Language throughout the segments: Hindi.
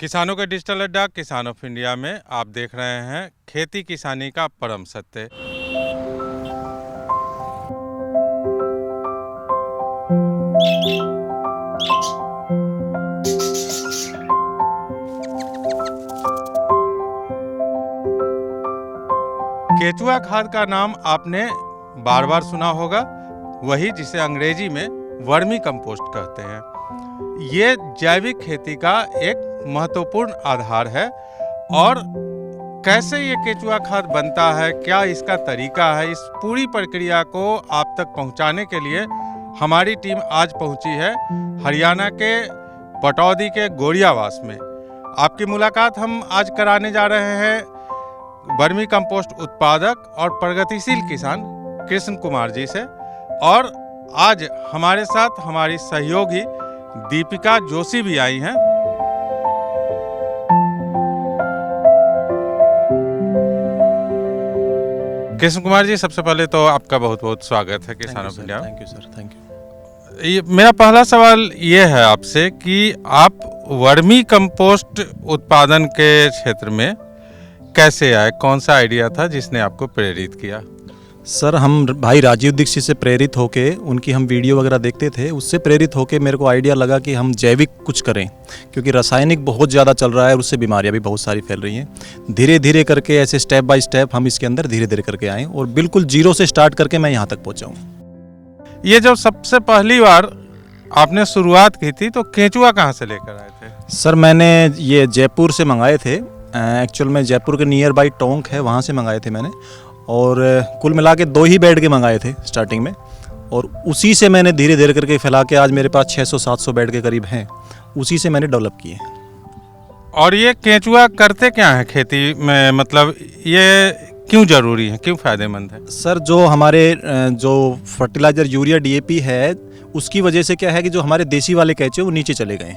किसानों के डिजिटल अड्डा किसान ऑफ इंडिया में आप देख रहे हैं खेती किसानी का परम सत्य। केचुआ खाद का नाम आपने बार बार सुना होगा, वही जिसे अंग्रेजी में वर्मी कंपोस्ट कहते हैं। ये जैविक खेती का एक महत्वपूर्ण आधार है। और कैसे ये केचुआ खाद बनता है, क्या इसका तरीका है, इस पूरी प्रक्रिया को आप तक पहुंचाने के लिए हमारी टीम आज पहुंची है हरियाणा के पटौदी के गोरियावास में। आपकी मुलाकात हम आज कराने जा रहे हैं वर्मी कंपोस्ट उत्पादक और प्रगतिशील किसान कृष्ण कुमार जी से। और आज हमारे साथ हमारी सहयोगी दीपिका जोशी भी आई हैं। कृष्ण कुमार जी, सबसे पहले तो आपका बहुत बहुत स्वागत है किसान of India. Thank you sir, thank you. मेरा पहला सवाल ये है आपसे कि आप वर्मी कंपोस्ट उत्पादन के क्षेत्र में कैसे आए, कौन सा आइडिया था जिसने आपको प्रेरित किया? सर, हम भाई राजीव दीक्षित से प्रेरित होके उनकी हम वीडियो वगैरह देखते थे, उससे प्रेरित होके मेरे को आइडिया लगा कि हम जैविक कुछ करें, क्योंकि रासायनिक बहुत ज़्यादा चल रहा है और उससे बीमारियां भी बहुत सारी फैल रही हैं। धीरे धीरे करके ऐसे स्टेप बाय स्टेप हम इसके अंदर धीरे धीरे करके आए और बिल्कुल जीरो से स्टार्ट करके मैं यहाँ तक पहुँचा हूँ। ये जब सबसे पहली बार आपने शुरुआत की थी तो केचुआ कहाँ से लेकर आए थे? सर, मैंने ये जयपुर से मंगाए थे। एक्चुअल में जयपुर के नियर बाई टोंक है, वहाँ से मंगाए थे मैंने। और कुल मिला के 2 ही बेड के मंगाए थे स्टार्टिंग में, और उसी से मैंने धीरे धीरे करके फैला के आज मेरे पास 600-700 बेड के करीब हैं। उसी से मैंने डेवलप किए। और ये केचुआ करते क्या है खेती में, मतलब ये क्यों ज़रूरी है, क्यों फ़ायदेमंद है? सर, जो हमारे जो फर्टिलाइज़र यूरिया DAP है, उसकी वजह से क्या है कि जो हमारे देसी वाले केचुए वो नीचे चले गए।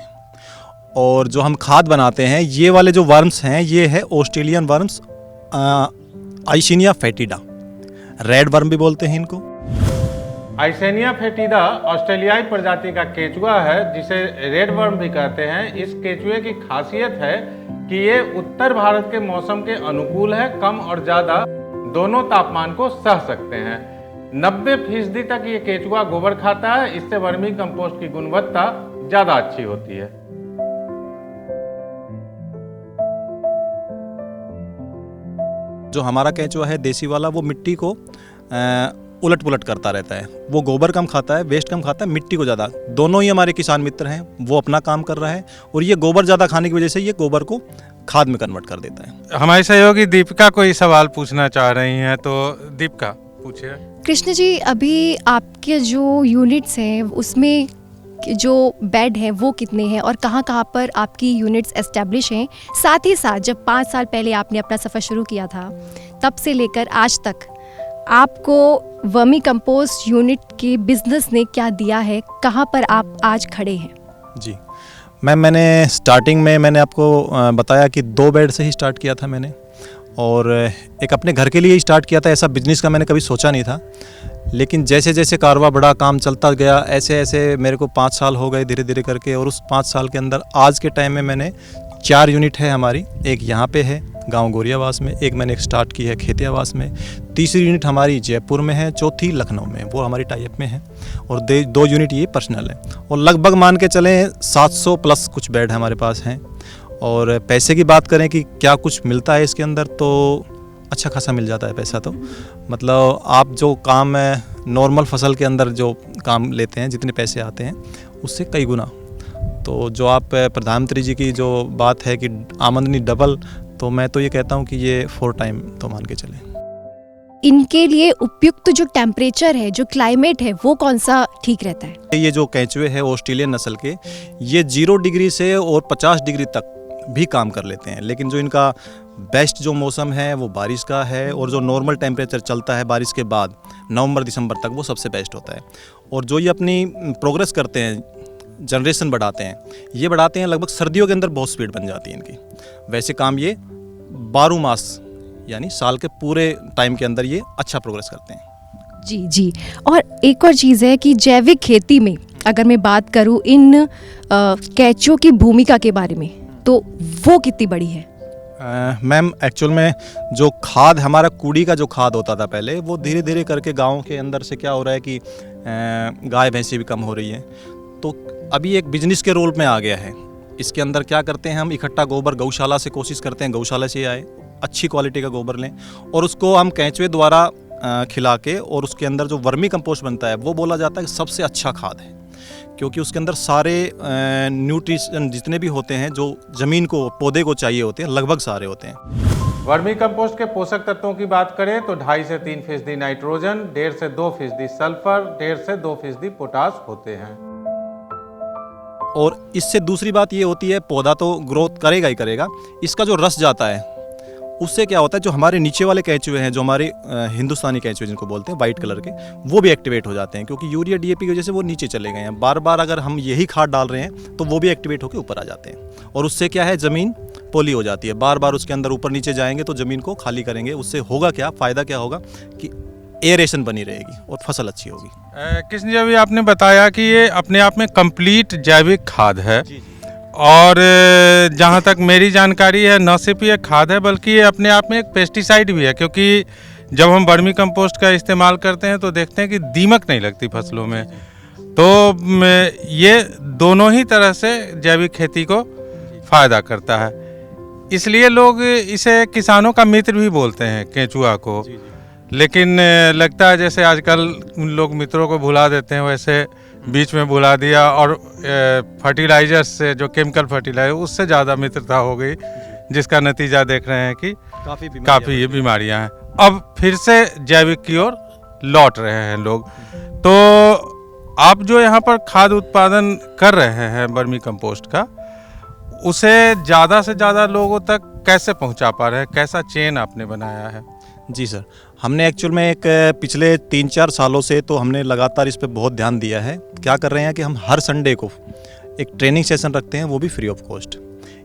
और जो हम खाद बनाते हैं, ये वाले जो वर्म्स हैं, ये है ऑस्ट्रेलियन वर्म्स, आइसिनिया फेटिडा, रेड वर्म भी बोलते हैं इनको। आइसेनिया फेटिडा ऑस्ट्रेलियाई प्रजाति का केचुआ है, जिसे रेड वर्म भी कहते हैं। इस केचुए की खासियत है कि ये उत्तर भारत के मौसम के अनुकूल है, कम और ज़्यादा दोनों तापमान को सह सकते हैं। 90% तक ये केचुआ गोबर खाता है, इससे वर्मी कंपोस्ट की गुणवत्ता ज़्यादा अच्छी होती है। जो हमारा केचुआ है देसी वाला, वो मिट्टी को उलट पुलट करता रहता है। वो गोबर कम खाता है, वेस्ट कम खाता है, मिट्टी को ज़्यादा। दोनों ही हमारे किसान मित्र हैं, वो अपना काम कर रहा है और ये गोबर ज़्यादा खाने की वजह से ये गोबर को खाद में कन्वर्ट कर देता है। हमारी सहयोगी दीपिका कोई सवाल पूछना चाह रही हैं, तो दीपिका पूछिए। कृष्ण जी, अभी आपके जो यूनिट्स हैं उसमें जो बेड हैं वो कितने हैं और कहाँ कहाँ पर आपकी यूनिट्स एस्टेब्लिश हैं? साथ ही साथ जब 5 साल पहले आपने अपना सफ़र शुरू किया था, तब से लेकर आज तक आपको वर्मी कंपोस्ट यूनिट के बिजनेस ने क्या दिया है, कहाँ पर आप आज खड़े हैं? जी मैम, मैंने स्टार्टिंग में मैंने आपको बताया कि 2 बेड से ही स्टार्ट किया था मैंने, और एक अपने घर के लिए ही स्टार्ट किया था। ऐसा बिजनेस का मैंने कभी सोचा नहीं था। लेकिन जैसे जैसे कारवा बड़ा, काम चलता गया, ऐसे ऐसे मेरे को 5 साल हो गए धीरे धीरे करके। और उस 5 साल के अंदर आज के टाइम में मैंने 4 यूनिट है हमारी। एक यहाँ पे है गांव गोरियावास में, एक मैंने स्टार्ट की है खेतियावास में, तीसरी यूनिट हमारी जयपुर में है, चौथी लखनऊ में, वो हमारी टाइप में है, और 2 यूनिट ये पर्सनल है। और लगभग मान के चलें 700 प्लस कुछ बेड हमारे पास हैं। और पैसे की बात करें कि क्या कुछ मिलता है इसके अंदर, तो अच्छा खासा मिल जाता है पैसा। तो मतलब आप जो काम है नॉर्मल फसल के अंदर जो काम लेते हैं, जितने पैसे आते हैं उससे कई गुना। तो जो आप प्रधानमंत्री जी की जो बात है कि आमदनी डबल, तो मैं तो ये कहता हूँ कि ये 4 टाइम तो मान के चलें। इनके लिए उपयुक्त जो टेम्परेचर है, जो क्लाइमेट है, वो कौन सा ठीक रहता है? ये जो केचुए है ऑस्ट्रेलियन नस्ल के, ये 0 डिग्री से और 50 डिग्री तक भी काम कर लेते हैं। लेकिन जो इनका बेस्ट जो मौसम है वो बारिश का है, और जो नॉर्मल टेम्परेचर चलता है बारिश के बाद नवंबर-दिसंबर तक, वो सबसे बेस्ट होता है। और जो ये अपनी प्रोग्रेस करते हैं, जनरेशन बढ़ाते हैं, ये बढ़ाते हैं लगभग सर्दियों के अंदर बहुत स्पीड बन जाती है इनकी। वैसे काम ये 12 मास यानी साल के पूरे टाइम के अंदर ये अच्छा प्रोग्रेस करते हैं। जी। और एक और चीज़ है कि जैविक खेती में अगर मैं बात करूँ इन केचुओं की भूमिका के बारे में, तो वो कितनी बड़ी है? मैम एक्चुअल में जो खाद हमारा कूड़ी का जो खाद होता था पहले, वो धीरे धीरे करके गांव के अंदर से क्या हो रहा है कि गाय भैंसी भी कम हो रही है, तो अभी एक बिजनेस के रोल में आ गया है। इसके अंदर क्या करते हैं, हम इकट्ठा गोबर गौशाला से कोशिश करते हैं गौशाला से आए, अच्छी क्वालिटी का गोबर लें और उसको हम केंचुए द्वारा खिला के, और उसके अंदर जो वर्मी कंपोस्ट बनता है वो बोला जाता है कि सबसे अच्छा खाद है, क्योंकि उसके अंदर सारे न्यूट्रिशन जितने भी होते हैं जो ज़मीन को पौधे को चाहिए होते हैं, लगभग सारे होते हैं। वर्मी कंपोस्ट के पोषक तत्वों की बात करें तो 2.5 से 3% नाइट्रोजन, 1.5 से 2% सल्फर, 1.5 से 2% पोटास होते हैं। और इससे दूसरी बात ये होती है, पौधा तो ग्रोथ करेगा ही करेगा, इसका जो रस जाता है उससे क्या होता है, जो हमारे नीचे वाले केंचुए हैं, जो हमारे हिंदुस्तानी केंचुए जिनको बोलते हैं वाइट कलर के, वो भी एक्टिवेट हो जाते हैं, क्योंकि यूरिया डीएपी की वजह से वो नीचे चले गए हैं। बार बार अगर हम यही खाद डाल रहे हैं तो वो भी एक्टिवेट होकर ऊपर आ जाते हैं, और उससे क्या है, ज़मीन पोली हो जाती है। बार बार उसके अंदर ऊपर नीचे जाएंगे तो ज़मीन को खाली करेंगे, उससे होगा क्या, फ़ायदा क्या होगा कि एरेशन बनी रहेगी और फसल अच्छी होगी। कृष्ण जी, अभी आपने बताया कि ये अपने आप में कंप्लीट जैविक खाद है, और जहाँ तक मेरी जानकारी है न सिर्फ ये खाद है बल्कि ये अपने आप में एक पेस्टिसाइड भी है, क्योंकि जब हम वर्मी कंपोस्ट का इस्तेमाल करते हैं तो देखते हैं कि दीमक नहीं लगती फसलों में। तो ये दोनों ही तरह से जैविक खेती को फ़ायदा करता है, इसलिए लोग इसे किसानों का मित्र भी बोलते हैं केंचुआ को। लेकिन लगता है जैसे आजकल लोग मित्रों को भुला देते हैं, वैसे बीच में भुला दिया, और फर्टिलाइजर्स से, जो केमिकल फर्टिलाइजर, उससे ज़्यादा मित्रता हो गई, जिसका नतीजा देख रहे हैं कि काफ़ी ये बीमारियां हैं। अब फिर से जैविक की ओर लौट रहे हैं लोग। तो आप जो यहाँ पर खाद उत्पादन कर रहे हैं वर्मी कंपोस्ट का, उसे ज़्यादा से ज़्यादा लोगों तक कैसे पहुँचा पा रहे हैं, कैसा चेन आपने बनाया है? जी सर, हमने एक्चुअल में एक पिछले 3-4 सालों से तो हमने लगातार इस पे बहुत ध्यान दिया है। क्या कर रहे हैं कि हम हर संडे को एक ट्रेनिंग सेशन रखते हैं, वो भी फ्री ऑफ कॉस्ट।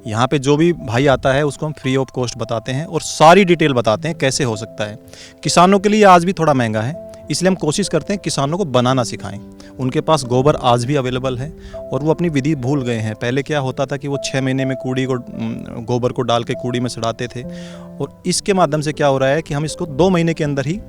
यहाँ पे जो भी भाई आता है उसको हम फ्री ऑफ कॉस्ट बताते हैं और सारी डिटेल बताते हैं कैसे हो सकता है। किसानों के लिए आज भी थोड़ा महंगा है, इसलिए हम कोशिश करते हैं किसानों को बनाना सिखाएं। उनके पास गोबर आज भी अवेलेबल है और वो अपनी विधि भूल गए हैं। पहले क्या होता था कि वो 6 महीने में कूड़ी को, गोबर को डाल के कूड़ी में सड़ाते थे, और इसके माध्यम से क्या हो रहा है कि हम इसको 2 महीने के अंदर ही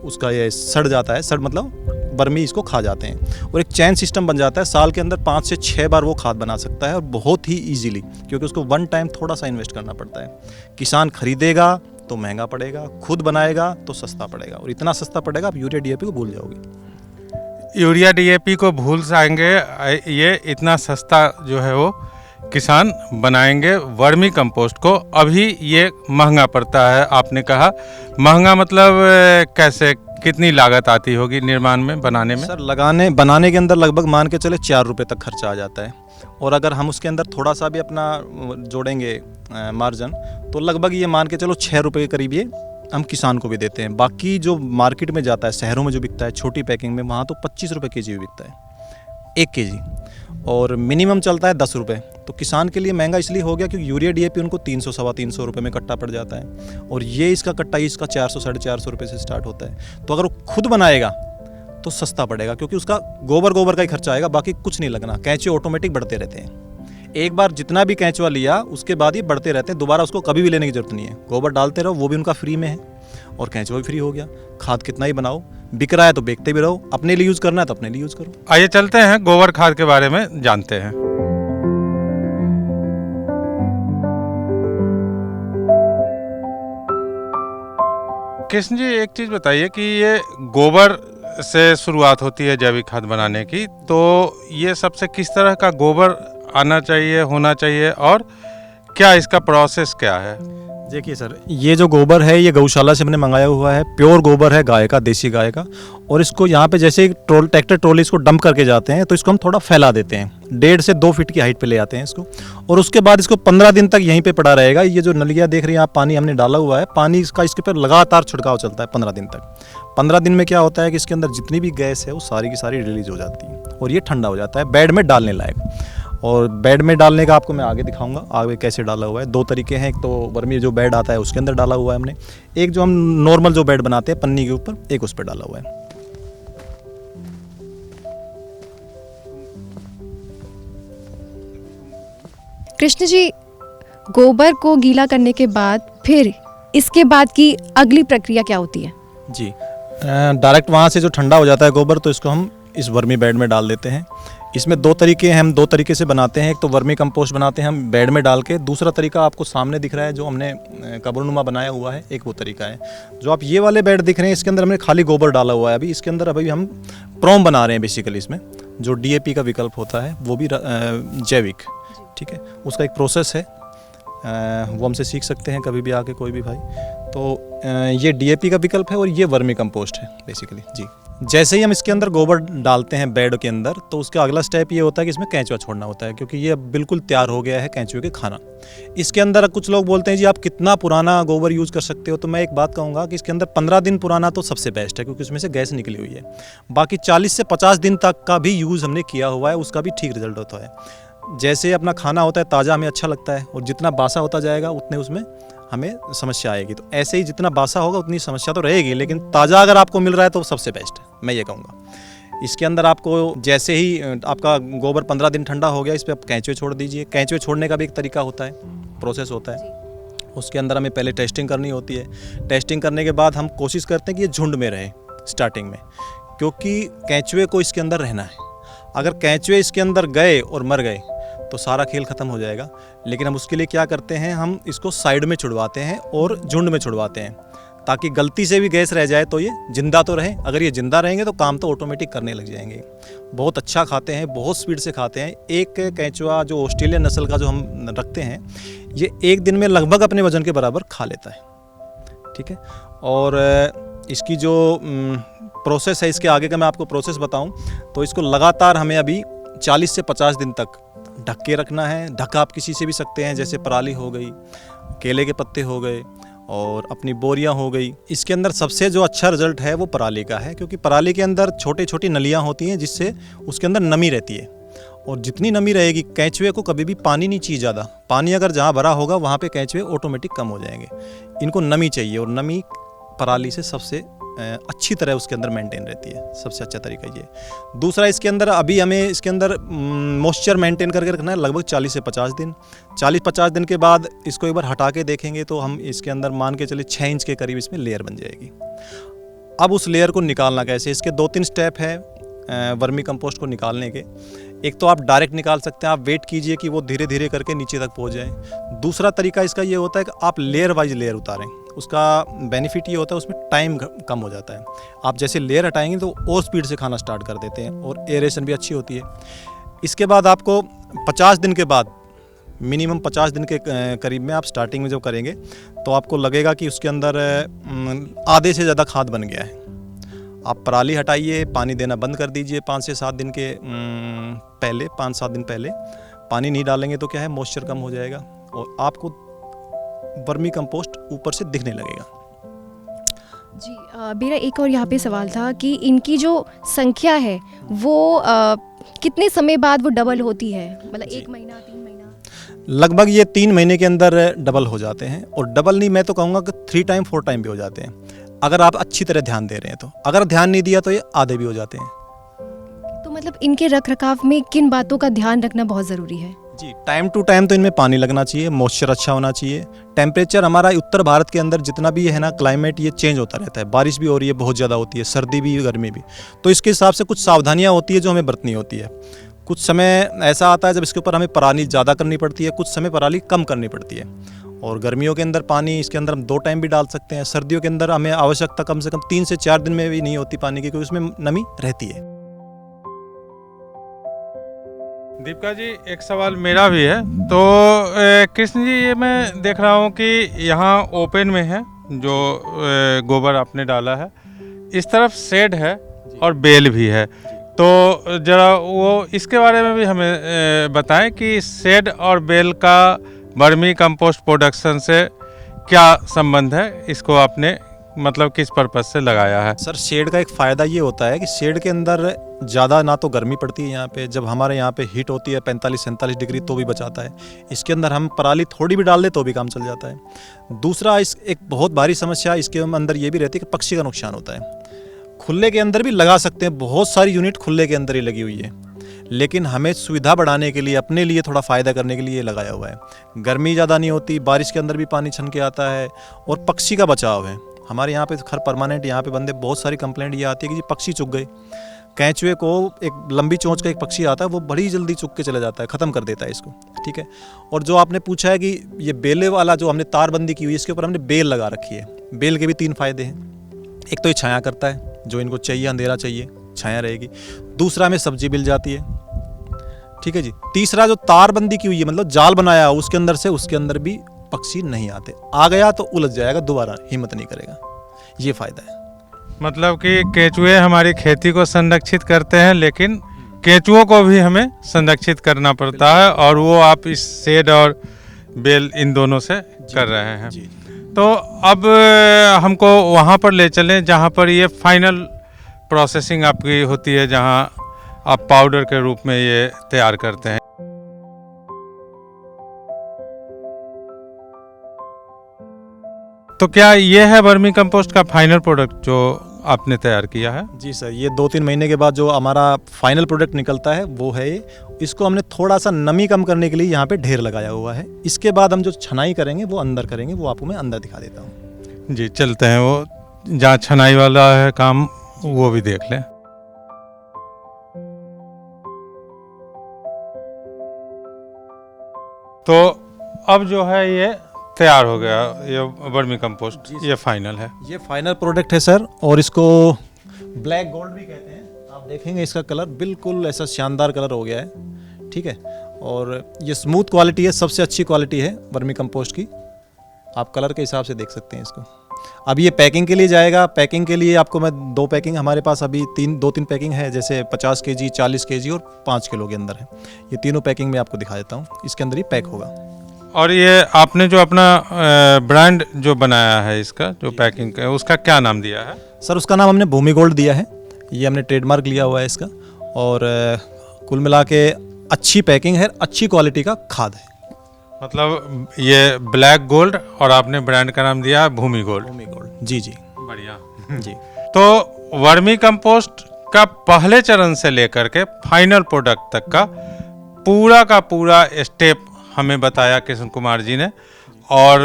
उसका ये सड़ जाता है, सड़ मतलब वर्मी इसको खा जाते हैं, और एक चैन सिस्टम बन जाता है। साल के अंदर 5 से 6 बार वो खाद बना सकता है, और बहुत ही ईजीली, क्योंकि उसको वन टाइम थोड़ा सा इन्वेस्ट करना पड़ता है। किसान खरीदेगा तो महंगा पड़ेगा, खुद बनाएगा तो सस्ता पड़ेगा, और इतना सस्ता पड़ेगा आप यूरिया डीएपी को भूल जाओगे। यूरिया डीएपी को भूल जाएंगे, ये इतना सस्ता जो है वो किसान बनाएंगे। वर्मी कंपोस्ट को अभी ये महंगा पड़ता है, आपने कहा। महंगा मतलब कैसे, कितनी लागत आती होगी निर्माण में, बनाने में? सर बनाने के अंदर लगभग मान के चले 4 रुपये तक खर्चा आ जाता है, और अगर हम उसके अंदर थोड़ा सा भी अपना जोड़ेंगे मार्जिन, तो लगभग ये मान के चलो 6 रुपये के करीब ये हम किसान को भी देते हैं। बाकी जो मार्केट में जाता है, शहरों में जो बिकता है छोटी पैकिंग में, वहाँ तो 25 रुपये के जी भी बिकता है 1 केजी, और मिनिमम चलता है 10 रुपये। तो किसान के लिए महंगा इसलिए हो गया क्योंकि यूरिया डीएपी उनको 300-325 रुपये में कट्टा पड़ जाता है, और ये इसका कट्टा इसका 400-450 रुपये से स्टार्ट होता है। तो अगर वो खुद बनाएगा तो सस्ता पड़ेगा, क्योंकि उसका गोबर का ही खर्चा आएगा, बाकी कुछ नहीं लगना। कैंचे ऑटोमेटिक बढ़ते रहते हैं, एक बार जितना भी कैंचुआ लिया उसके बाद ये बढ़ते रहते हैं, दोबारा उसको कभी भी लेने की जरूरत नहीं है। गोबर डालते रहो, वो भी उनका फ्री में है, और कैंचुआ भी फ्री हो गया। खाद कितना ही बनाओ, बिक रहा है तो बेचते भी रहो, अपने लिए यूज़ करना है तो अपने लिए यूज़ करो। आइए चलते हैं, गोबर खाद के बारे में जानते हैं। कृष्ण जी, एक चीज़ बताइए कि ये गोबर से शुरुआत होती है जैविक खाद बनाने की, तो ये सबसे किस तरह का गोबर आना चाहिए, होना चाहिए, और क्या इसका प्रोसेस क्या है? देखिए सर, ये जो गोबर है ये गौशाला से हमने मंगाया हुआ है, प्योर गोबर है गाय का, देसी गाय का। और इसको यहाँ पे जैसे ट्रैक्टर ट्रॉली इसको डंप करके जाते हैं, तो इसको हम थोड़ा फैला देते हैं, 1.5 से 2 फीट की हाइट पे ले आते हैं इसको, और उसके बाद इसको 15 दिन तक यहीं पे पड़ा रहेगा। ये जो नलिया देख रही हैं आप, पानी हमने डाला हुआ है, पानी इसका इसके ऊपर लगातार छिड़काव चलता है 15 दिन तक। 15 दिन में क्या होता है कि इसके अंदर जितनी भी गैस है वो सारी की सारी रिलीज हो जाती है, और ये ठंडा हो जाता है, बेड में डालने लायक। और बेड में डालने का आपको मैं आगे दिखाऊंगा, आगे कैसे डाला हुआ है। 2 तरीके हैं, एक तो वर्मी जो बेड आता है उसके अंदर डाला हुआ है हमने, एक जो हम नॉर्मल जो बेड बनाते हैं पन्नी के ऊपर, एक उस पर डाला हुआ है। कृष्ण जी, गोबर को गीला करने के बाद फिर इसके बाद की अगली प्रक्रिया क्या होती है? जी, डायरेक्ट वहाँ से जो ठंडा हो जाता है गोबर, तो इसको हम इस वर्मी बेड में डाल देते हैं। इसमें दो तरीके हैं, हम दो तरीके से बनाते हैं। एक तो वर्मी कंपोस्ट बनाते हैं हम बेड में डाल के, दूसरा तरीका आपको सामने दिख रहा है जो हमने कबरनुमा बनाया हुआ है, एक वो तरीका है। जो आप ये वाले बेड दिख रहे हैं, इसके अंदर हमने खाली गोबर डाला हुआ है। अभी इसके अंदर अभी हम प्रोम बना रहे हैं बेसिकली। इसमें जो DAP का विकल्प होता है वो भी जैविक, ठीक है, उसका एक प्रोसेस है, वो हमसे सीख सकते हैं कभी भी आके कोई भी भाई। तो ये DAP का विकल्प है और ये वर्मी कंपोस्ट है बेसिकली जी। जैसे ही हम इसके अंदर गोबर डालते हैं बेड के अंदर, तो उसका अगला स्टेप ये होता है कि इसमें केंचुआ छोड़ना होता है, क्योंकि ये अब बिल्कुल तैयार हो गया है केंचुए के खाना। इसके अंदर कुछ लोग बोलते हैं जी आप कितना पुराना गोबर यूज़ कर सकते हो, तो मैं एक बात कहूँगा कि इसके अंदर 15 दिन पुराना तो सबसे बेस्ट है, क्योंकि उसमें से गैस निकली हुई है। बाकी 40 से 50 दिन तक का भी यूज़ हमने किया हुआ है, उसका भी ठीक रिजल्ट होता है। जैसे अपना खाना होता है ताज़ा, हमें अच्छा लगता है, और जितना बासा होता जाएगा उतने उसमें हमें समस्या आएगी। तो ऐसे ही जितना बासा होगा उतनी समस्या तो रहेगी, लेकिन ताज़ा अगर आपको मिल रहा है तो सबसे बेस्ट है, मैं ये कहूँगा। इसके अंदर आपको जैसे ही आपका गोबर 15 दिन ठंडा हो गया, इस पर आप केंचुए छोड़ दीजिए। केंचुए छोड़ने का भी एक तरीका होता है, प्रोसेस होता है। उसके अंदर हमें पहले टेस्टिंग करनी होती है। टेस्टिंग करने के बाद हम कोशिश करते हैं कि ये झुंड में रहे स्टार्टिंग में, क्योंकि केंचुए को इसके अंदर रहना है। अगर केंचुए इसके अंदर गए और मर गए तो सारा खेल ख़त्म हो जाएगा। लेकिन हम उसके लिए क्या करते हैं, हम इसको साइड में छुड़वाते हैं और झुंड में छुड़वाते हैं, ताकि गलती से भी गैस रह जाए तो ये जिंदा तो रहे। अगर ये जिंदा रहेंगे तो काम तो ऑटोमेटिक करने लग जाएंगे। बहुत अच्छा खाते हैं, बहुत स्पीड से खाते हैं। एक केंचुआ जो ऑस्ट्रेलियन नस्ल का जो हम रखते हैं, ये एक दिन में लगभग अपने वजन के बराबर खा लेता है, ठीक है। और इसकी जो प्रोसेस है, इसके आगे का मैं आपको प्रोसेस बताऊं तो इसको लगातार हमें अभी 40 से 50 दिन तक ढक के रखना है। ढक आप किसी से भी सकते हैं, जैसे पराली हो गई, केले के पत्ते हो गए, और अपनी बोरियां हो गई। इसके अंदर सबसे जो अच्छा रिजल्ट है वो पराली का है, क्योंकि पराली के अंदर छोटी छोटी नलियां होती हैं, जिससे उसके अंदर नमी रहती है। और जितनी नमी रहेगी, केंचुए को कभी भी पानी नहीं चाहिए ज़्यादा। पानी अगर जहाँ भरा होगा वहाँ पे केंचुए ऑटोमेटिक कम हो जाएंगे। इनको नमी चाहिए, और नमी पराली से सबसे अच्छी तरह उसके अंदर मेंटेन रहती है। सबसे अच्छा तरीका ये। दूसरा, इसके अंदर अभी हमें इसके अंदर मॉइस्चर मेंटेन करके रखना है लगभग 40 से 50 दिन। 40-50 दिन के बाद इसको एक बार हटा के देखेंगे तो हम इसके अंदर मान के चलिए 6 इंच के करीब इसमें लेयर बन जाएगी। अब उस लेयर को निकालना कैसे, इसके 2-3 स्टेप है वर्मी कंपोस्ट को निकालने के। एक तो आप डायरेक्ट निकाल सकते हैं, आप वेट कीजिए कि वो धीरे धीरे करके नीचे तक पहुंच जाए। दूसरा तरीका इसका ये होता है कि आप लेयर वाइज लेयर उतारें। उसका बेनिफिट ये होता है, उसमें टाइम कम हो जाता है। आप जैसे लेयर हटाएंगे तो और स्पीड से खाना स्टार्ट कर देते हैं, और एरेशन भी अच्छी होती है। इसके बाद आपको 50 दिन के बाद, मिनिमम 50 दिन के करीब में आप स्टार्टिंग में जब करेंगे तो आपको लगेगा कि उसके अंदर आधे से ज़्यादा खाद बन गया है। आप पराली हटाइए, पानी देना बंद कर दीजिए 5 से 7 दिन के पहले, 5-7 दिन पहले पानी नहीं डालेंगे तो क्या है, मॉइस्चर कम हो जाएगा और आपको वर्मी कंपोस्ट ऊपर से दिखने लगेगा। जी, मेरा एक और यहाँ पे सवाल था कि इनकी जो संख्या है वो कितने समय बाद वो डबल होती है, मतलब 1 महीना, 3 महीना? लगभग ये 3 महीने के अंदर डबल हो जाते हैं, और डबल नहीं, मैं तो कहूँगा कि 3 टाइम 4 टाइम भी हो जाते हैं, अगर आप अच्छी तरह ध्यान दे रहे हैं तो। अगर ध्यान नहीं दिया तो ये आधे भी हो जाते हैं। तो मतलब इनके रख रखाव में किन बातों का ध्यान रखना बहुत ज़रूरी है? जी, टाइम टू टाइम तो इनमें पानी लगना चाहिए, मॉइस्चर अच्छा होना चाहिए। टेम्परेचर हमारा उत्तर भारत के अंदर जितना भी है ना, क्लाइमेट ये चेंज होता रहता है। बारिश भी हो रही है, बहुत ज़्यादा होती है, सर्दी भी, गर्मी भी। तो इसके हिसाब से कुछ सावधानियाँ होती है जो हमें बरतनी होती है। कुछ समय ऐसा आता है जब इसके ऊपर हमें पराली ज़्यादा करनी पड़ती है, कुछ समय पराली कम करनी पड़ती है। और गर्मियों के अंदर पानी इसके अंदर हम 2 टाइम भी डाल सकते हैं। सर्दियों के अंदर हमें आवश्यकता कम से कम 3 से 4 दिन में भी नहीं होती पानी की, क्योंकि उसमें नमी रहती है। दीपिका जी, एक सवाल मेरा भी है। तो कृष्ण जी, ये मैं देख रहा हूँ कि यहाँ ओपन में है जो गोबर आपने डाला है, इस तरफ शेड है और बेल भी है। तो जरा वो इसके बारे में भी हमें बताएं कि शेड और बेल का वर्मी कंपोस्ट प्रोडक्शन से क्या संबंध है, इसको आपने मतलब किस पर्पज से लगाया है? सर, शेड का एक फ़ायदा ये होता है कि शेड के अंदर ज़्यादा ना तो गर्मी पड़ती है यहाँ पे, जब हमारे यहाँ पे हीट होती है 45-47 डिग्री तो भी बचाता है। इसके अंदर हम पराली थोड़ी भी डाल दे तो भी काम चल जाता है। दूसरा, इस एक बहुत भारी समस्या इसके अंदर ये भी रहती है कि पक्षी का नुकसान होता है। खुले के अंदर भी लगा सकते हैं, बहुत सारी यूनिट खुले के अंदर ही लगी हुई है, लेकिन हमें सुविधा बढ़ाने के लिए, अपने लिए थोड़ा फ़ायदा करने के लिए ये लगाया हुआ है। गर्मी ज़्यादा नहीं होती, बारिश के अंदर भी पानी छन के आता है, और पक्षी का बचाव है। हमारे यहाँ पे खैर परमानेंट यहाँ पे बंदे बहुत सारी कंप्लेंट ये आती है कि जी पक्षी चुग गए। कैंचुए को एक लंबी चोंच का एक पक्षी आता है, वो बड़ी जल्दी चुग के चला जाता है, ख़त्म कर देता है इसको, ठीक है। और जो आपने पूछा है कि ये बेले वाला जो हमने तारबंदी की हुई है, इसके ऊपर हमने बेल लगा रखी है। बेल के भी 3 फ़ायदे हैं। एक तो ये छाया करता है, जो इनको चाहिए, अंधेरा चाहिए, छाया रहेगी। दूसरा हमें सब्जी मिल जाती है, ठीक है जी। तीसरा जो तारबंदी की हुई है, मतलब जाल बनाया है उसके अंदर से, उसके अंदर भी पक्षी नहीं आते। आ गया तो उलझ जाएगा, दोबारा हिम्मत नहीं करेगा। ये फ़ायदा है। मतलब कि केंचुए हमारी खेती को संरक्षित करते हैं, लेकिन केंचुओं को भी हमें संरक्षित करना पड़ता है, और वो आप इस शेड और बेल इन दोनों से कर रहे हैं। जी। तो अब हमको वहाँ पर ले चलें जहाँ पर ये फाइनल प्रोसेसिंग आपकी होती है, जहाँ आप पाउडर के रूप में ये तैयार करते हैं। तो क्या ये है वर्मी कंपोस्ट का फाइनल प्रोडक्ट जो आपने तैयार किया है? जी सर, ये 2-3 महीने के बाद जो हमारा फाइनल प्रोडक्ट निकलता है वो है ये। इसको हमने थोड़ा सा नमी कम करने के लिए यहाँ पे ढेर लगाया हुआ है। इसके बाद हम जो छनाई करेंगे वो अंदर करेंगे, वो आपको मैं अंदर दिखा देता हूँ। जी चलते हैं, वो जहाँ छनाई वाला है काम वो भी देख लें। तो अब जो है ये तैयार हो गया, ये वर्मी कंपोस्ट, ये फाइनल है। ये फाइनल प्रोडक्ट है सर, और इसको ब्लैक गोल्ड भी कहते हैं। आप देखेंगे इसका कलर बिल्कुल ऐसा शानदार कलर हो गया है, ठीक है। और ये स्मूथ क्वालिटी है, सबसे अच्छी क्वालिटी है वर्मी कंपोस्ट की। आप कलर के हिसाब से देख सकते हैं इसको। अब ये पैकिंग के लिए जाएगा। पैकिंग के लिए आपको मैं 2 पैकिंग, हमारे पास अभी 2-3 पैकिंग है, जैसे 50 kg, 40 kg और 5 किलो के अंदर है। ये तीनों पैकिंग मैं आपको दिखा देता हूँ। इसके अंदर ही पैक होगा। और ये आपने जो अपना ब्रांड जो बनाया है, इसका जो पैकिंग का, उसका क्या नाम दिया है? सर उसका नाम हमने भूमि गोल्ड दिया है। ये हमने ट्रेडमार्क लिया हुआ है इसका। और कुल मिला के अच्छी पैकिंग है, अच्छी क्वालिटी का खाद है। मतलब ये ब्लैक गोल्ड, और आपने ब्रांड का नाम दिया है भूमि गोल्ड। भूमि गोल्ड, जी जी, बढ़िया जी। तो वर्मी कंपोस्ट का पहले चरण से लेकर के फाइनल प्रोडक्ट तक का पूरा स्टेप हमें बताया कृष्ण कुमार जी ने, और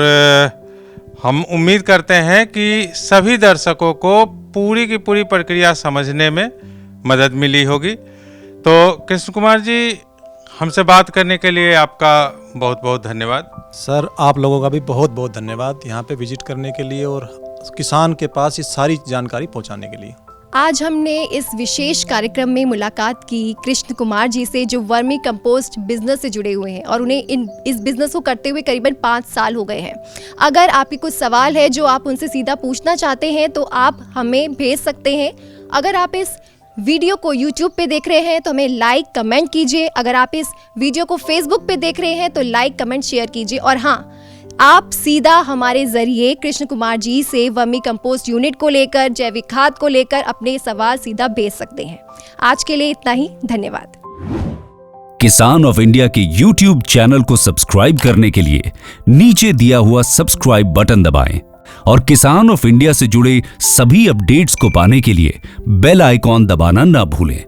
हम उम्मीद करते हैं कि सभी दर्शकों को पूरी की पूरी प्रक्रिया समझने में मदद मिली होगी। तो कृष्ण कुमार जी, हमसे बात करने के लिए आपका बहुत बहुत धन्यवाद। सर आप लोगों का भी बहुत बहुत धन्यवाद यहाँ पे विजिट करने के लिए और किसान के पास ये सारी जानकारी पहुँचाने के लिए। आज हमने इस विशेष कार्यक्रम में मुलाकात की कृष्ण कुमार जी से, जो वर्मी कंपोस्ट बिजनेस से जुड़े हुए हैं और उन्हें इस बिजनेस को करते हुए करीबन 5 साल हो गए हैं। अगर आपके कुछ सवाल है जो आप उनसे सीधा पूछना चाहते हैं तो आप हमें भेज सकते हैं। अगर आप इस वीडियो को YouTube पे देख रहे हैं तो हमें लाइक कमेंट कीजिए। अगर आप इस वीडियो को Facebook पे देख रहे हैं तो लाइक कमेंट शेयर कीजिए। और हाँ, आप सीधा हमारे जरिए कृष्ण कुमार जी से वर्मी कंपोस्ट यूनिट को लेकर, जैविक खाद को लेकर अपने सवाल सीधा भेज सकते हैं। आज के लिए इतना ही, धन्यवाद। किसान ऑफ इंडिया के YouTube चैनल को सब्सक्राइब करने के लिए नीचे दिया हुआ सब्सक्राइब बटन दबाएं और किसान ऑफ इंडिया से जुड़े सभी अपडेट्स को पाने के लिए बेल आइकॉन दबाना ना भूलें।